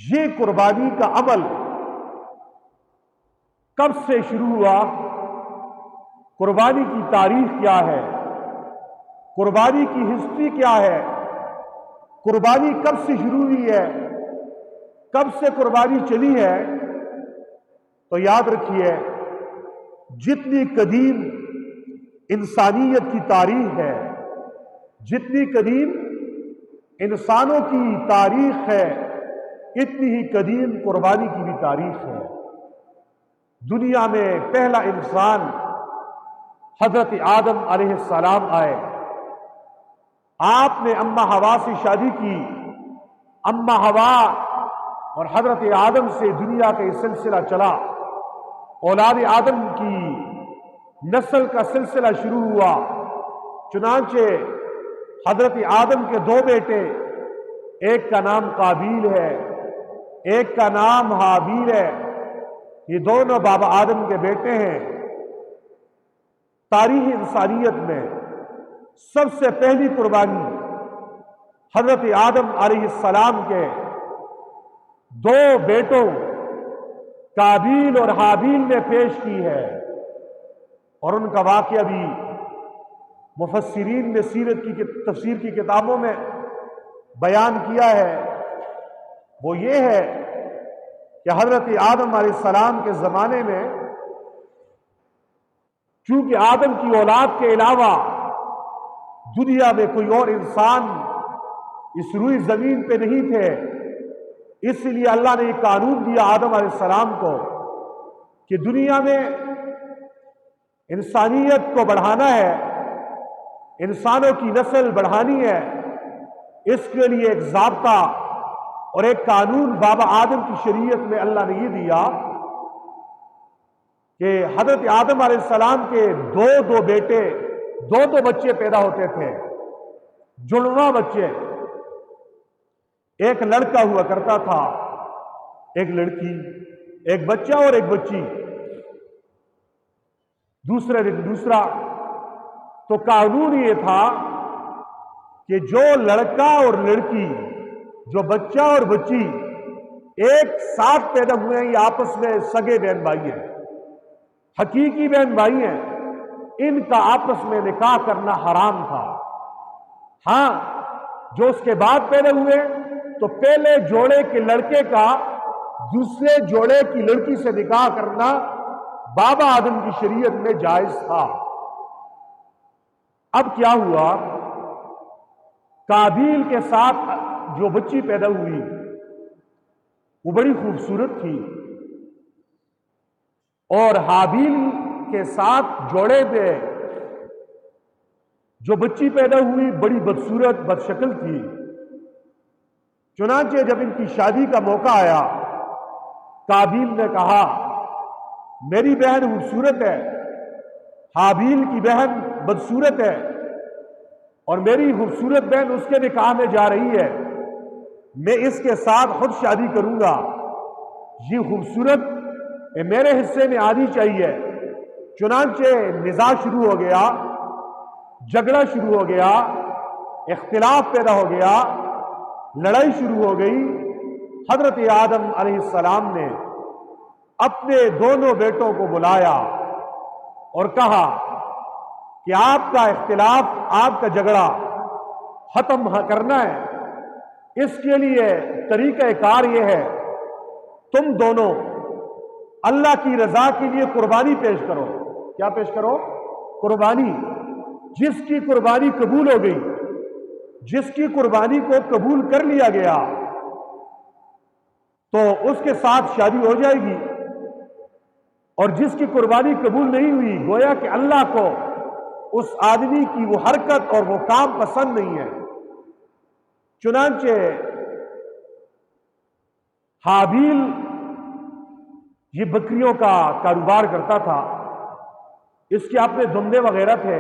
یہ قربانی کا عمل کب سے شروع ہوا؟ قربانی کی تاریخ کیا ہے؟ قربانی کی ہسٹری کیا ہے؟ قربانی کب سے شروع ہوئی ہے؟ کب سے قربانی چلی ہے؟ تو یاد رکھیے، جتنی قدیم انسانیت کی تاریخ ہے، جتنی قدیم انسانوں کی تاریخ ہے، اتنی ہی قدیم قربانی کی بھی تاریخ ہے۔ دنیا میں پہلا انسان حضرت آدم علیہ السلام آئے۔ آپ نے اما حوا سے شادی کی۔ اما حوا اور حضرت آدم سے دنیا کا یہ سلسلہ چلا۔ اولاد آدم کی نسل کا سلسلہ شروع ہوا۔ چنانچہ حضرت آدم کے دو بیٹے، ایک کا نام قابیل ہے، ایک کا نام حابیل ہے۔ یہ دونوں بابا آدم کے بیٹے ہیں۔ تاریخ انسانیت میں سب سے پہلی قربانی حضرت آدم علیہ السلام کے دو بیٹوں قابیل اور حابیل نے پیش کی ہے، اور ان کا واقعہ بھی مفسرین نے سیرت کی تفسیر کی کتابوں میں بیان کیا ہے۔ وہ یہ ہے کہ حضرت آدم علیہ السلام کے زمانے میں چونکہ آدم کی اولاد کے علاوہ دنیا میں کوئی اور انسان اس روئی زمین پہ نہیں تھے، اس لیے اللہ نے یہ قانون دیا آدم علیہ السلام کو کہ دنیا میں انسانیت کو بڑھانا ہے، انسانوں کی نسل بڑھانی ہے۔ اس کے لیے ایک ضابطہ اور ایک قانون بابا آدم کی شریعت میں اللہ نے یہ دیا کہ حضرت آدم علیہ السلام کے دو بیٹے، دو بچے پیدا ہوتے تھے، جڑواں بچے۔ ایک لڑکا ہوا کرتا تھا، ایک لڑکی، ایک بچہ اور ایک بچی، دوسرا۔ تو قانون یہ تھا کہ جو لڑکا اور لڑکی، جو بچہ اور بچی ایک ساتھ پیدا ہوئے ہیں، یہ آپس میں سگے بہن بھائی ہیں، حقیقی بہن بھائی ہیں، ان کا آپس میں نکاح کرنا حرام تھا۔ ہاں، جو اس کے بعد پیدا ہوئے تو پہلے جوڑے کے لڑکے کا دوسرے جوڑے کی لڑکی سے نکاح کرنا بابا آدم کی شریعت میں جائز تھا۔ اب کیا ہوا؟ قابیل کے ساتھ جو بچی پیدا ہوئی وہ بڑی خوبصورت تھی، اور حابیل کے ساتھ جوڑے پہ جو بچی پیدا ہوئی بڑی بدصورت بدشکل تھی۔ چنانچہ جب ان کی شادی کا موقع آیا، قابیل نے کہا میری بہن خوبصورت ہے، حابیل کی بہن بدصورت ہے، اور میری خوبصورت بہن اس کے نکاح میں جا رہی ہے، میں اس کے ساتھ خود شادی کروں گا، یہ خوبصورت میرے حصے میں آنی چاہیے۔ چنانچہ نزاع شروع ہو گیا، جھگڑا شروع ہو گیا، اختلاف پیدا ہو گیا، لڑائی شروع ہو گئی۔ حضرت آدم علیہ السلام نے اپنے دونوں بیٹوں کو بلایا اور کہا کہ آپ کا اختلاف، آپ کا جھگڑا ختم کرنا ہے، اس کے لیے طریقہ کار یہ ہے تم دونوں اللہ کی رضا کے لیے قربانی پیش کرو۔ کیا پیش کرو؟ قربانی۔ جس کی قربانی قبول ہو گئی، جس کی قربانی کو قبول کر لیا گیا تو اس کے ساتھ شادی ہو جائے گی، اور جس کی قربانی قبول نہیں ہوئی گویا کہ اللہ کو اس آدمی کی وہ حرکت اور وہ کام پسند نہیں ہے۔ چنانچہ حابیل یہ بکریوں کا کاروبار کرتا تھا، اس کے اپنے دمبے وغیرہ تھے،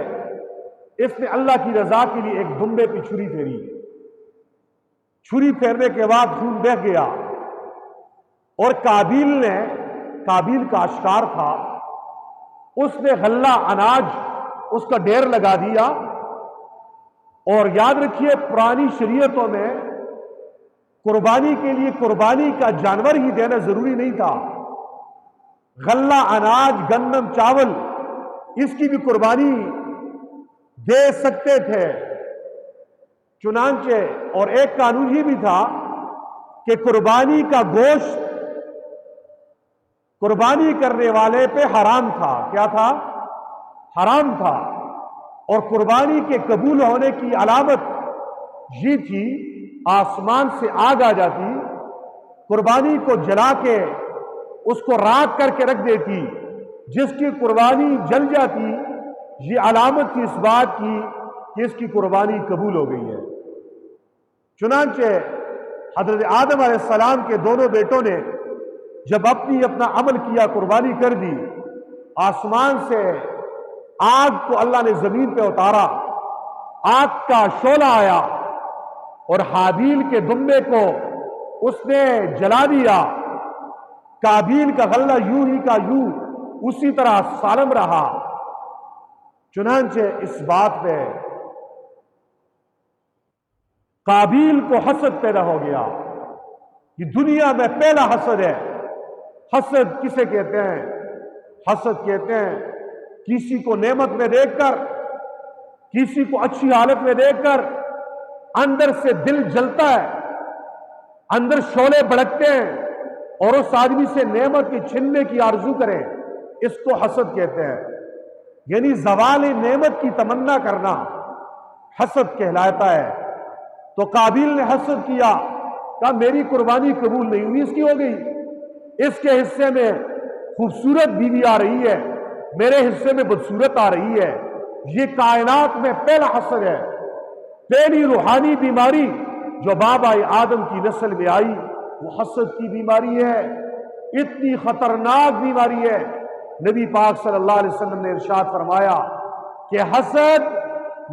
اس نے اللہ کی رضا کے لیے ایک دمبے پہ چھری پھیری۔ چھری پھیرنے کے بعد خون بہہ گیا، اور قابیل کا اشکار تھا، اس نے غلہ اناج اس کا ڈھیر لگا دیا۔ اور یاد رکھیے پرانی شریعتوں میں قربانی کے لیے قربانی کا جانور ہی دینا ضروری نہیں تھا، غلہ، اناج، گندم، چاول، اس کی بھی قربانی دے سکتے تھے۔ چنانچہ اور ایک قانون یہ بھی تھا کہ قربانی کا گوشت قربانی کرنے والے پہ حرام تھا۔ کیا تھا؟ حرام تھا۔ اور قربانی کے قبول ہونے کی علامت یہ تھی، آسمان سے آگ آ جاتی، قربانی کو جلا کے اس کو راکھ کر کے رکھ دیتی، جس کی قربانی جل جاتی، یہ علامت تھی اس بات کی کہ اس کی قربانی قبول ہو گئی ہے۔ چنانچہ حضرت آدم علیہ السلام کے دونوں بیٹوں نے جب اپنا عمل کیا، قربانی کر دی، آسمان سے آگ کو اللہ نے زمین پہ اتارا، آگ کا شعلہ آیا اور حابیل کے دمبے کو اس نے جلا دیا۔ قابیل کا غلہ یوں ہی کا یوں اسی طرح سالم رہا۔ چنانچہ اس بات پہ قابیل کو حسد پیدا ہو گیا۔ یہ دنیا میں پہلا حسد ہے۔ حسد کسے کہتے ہیں؟ حسد کہتے ہیں کسی کو نعمت میں دیکھ کر، کسی کو اچھی حالت میں دیکھ کر اندر سے دل جلتا ہے، اندر شعلے بھڑکتے ہیں اور اس آدمی سے نعمت کی چھیننے کی آرزو کریں، اس کو حسد کہتے ہیں۔ یعنی زوال نعمت کی تمنا کرنا حسد کہلاتا ہے۔ تو قابیل نے حسد کیا، کہا میری قربانی قبول نہیں ہوئی، اس کی ہو گئی، اس کے حصے میں خوبصورت بیوی آ رہی ہے، میرے حصے میں بدصورت آ رہی ہے۔ یہ کائنات میں پہلا حسد ہے۔ پہلی روحانی بیماری جو بابا آدم کی نسل میں آئی وہ حسد کی بیماری ہے۔ اتنی خطرناک بیماری ہے، نبی پاک صلی اللہ علیہ وسلم نے ارشاد فرمایا کہ حسد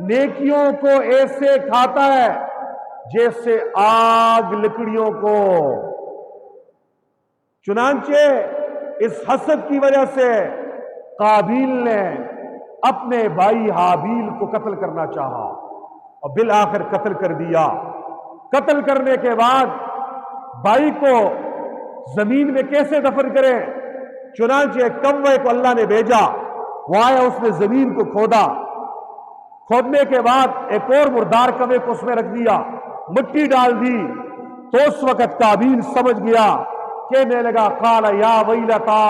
نیکیوں کو ایسے کھاتا ہے جیسے آگ لکڑیوں کو۔ چنانچہ اس حسد کی وجہ سے قابیل نے اپنے بھائی حابیل کو قتل کرنا چاہا اور بالآخر قتل کر دیا۔ قتل کرنے کے بعد بھائی کو زمین میں کیسے دفن کریں؟ چنانچہ ایک کوے کو اللہ نے بھیجا، وہ آیا، اس نے زمین کو کھودا، کھودنے کے بعد ایک اور مردار کوے کو اس میں رکھ دیا، مٹی ڈال دی۔ تو اس وقت قابیل سمجھ گیا، کہنے لگا قال یا ویلتا،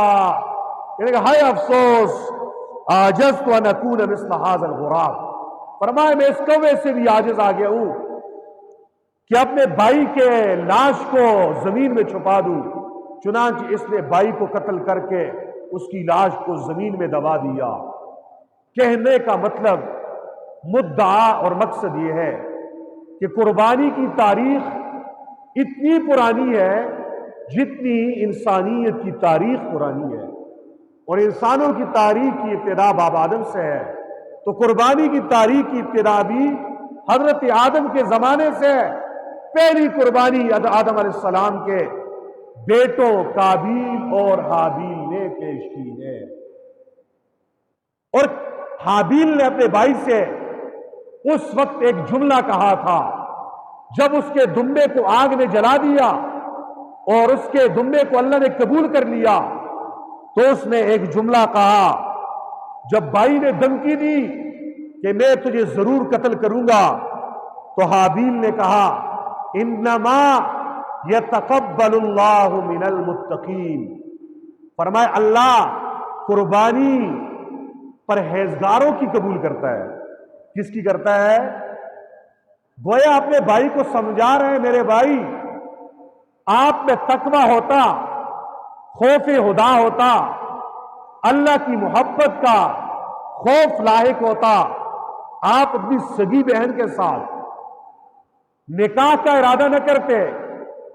کہنے لگا ہائے افسوس، عاجزت ان اکون مثل هذا الغراب، فرمایا میں اس کوے سے بھی عاجز آ گیا ہوں کہ اپنے بھائی کے لاش کو زمین میں چھپا دوں۔ چنانچہ اس نے بھائی کو قتل کر کے اس کی لاش کو زمین میں دبا دیا۔ کہنے کا مطلب، مدعا اور مقصد یہ ہے کہ قربانی کی تاریخ اتنی پرانی ہے جتنی انسانیت کی تاریخ پرانی ہے، اور انسانوں کی تاریخ کی ابتدا باب آدم سے ہے، تو قربانی کی تاریخ کی ابتدا بھی حضرت آدم کے زمانے سے ہے۔ پہلی قربانی آدم علیہ السلام کے بیٹوں قابیل اور حابیل نے پیش کی ہے، اور حابیل نے اپنے بھائی سے اس وقت ایک جملہ کہا تھا جب اس کے دمبے کو آگ نے جلا دیا اور اس کے دمبے کو اللہ نے قبول کر لیا، تو اس نے ایک جملہ کہا جب بھائی نے دھمکی دی کہ میں تجھے ضرور قتل کروں گا، تو حابیل نے کہا انما یتقبل اللہ من المتقین، فرمایا اللہ قربانی پرہیزگاروں کی قبول کرتا ہے۔ کس کی کرتا ہے؟ گویا اپنے بھائی کو سمجھا رہے ہیں، میرے بھائی آپ میں تقوی ہوتا، خوف خدا ہوتا، اللہ کی محبت کا خوف لاحق ہوتا، آپ اپنی سگی بہن کے ساتھ نکاح کا ارادہ نہ کرتے،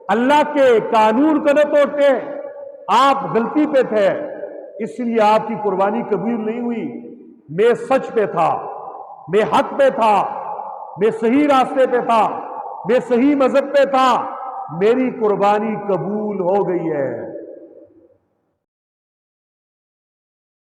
اللہ کے قانون کو نہ توڑتے، آپ غلطی پہ تھے، اس لیے آپ کی قربانی قبول نہیں ہوئی۔ میں سچ پہ تھا، میں حق پہ تھا، میں صحیح راستے پہ تھا، میں صحیح مذہب پہ تھا، میری قربانی قبول ہو گئی ہے۔